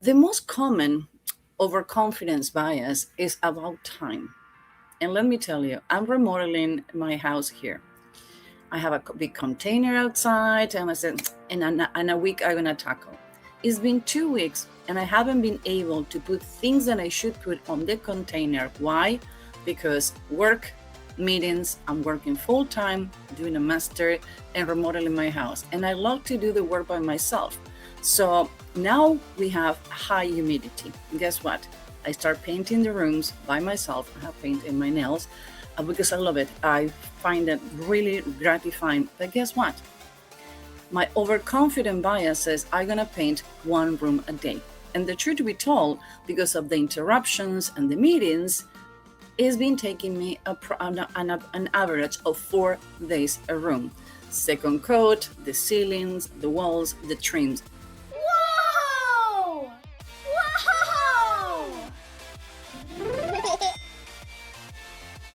The most common overconfidence bias is about time. And let me tell you, I'm remodeling my house here. I have a big container outside, and I said, in a week, I'm going to tackle. It's been 2 weeks, and I haven't been able to put things that I should put on the container. Why? Because work, meetings, I'm working full time, doing a master and remodeling my house. And I love to do the work by myself. So now we have high humidity. And guess what? I start painting the rooms by myself. I have paint in my nails because I love it. I find it really gratifying. But guess what? My overconfident bias says I'm going to paint one room a day. And the truth to be told, because of the interruptions and the meetings, it's been taking me an average of 4 days a room. Second coat, the ceilings, the walls, the trims.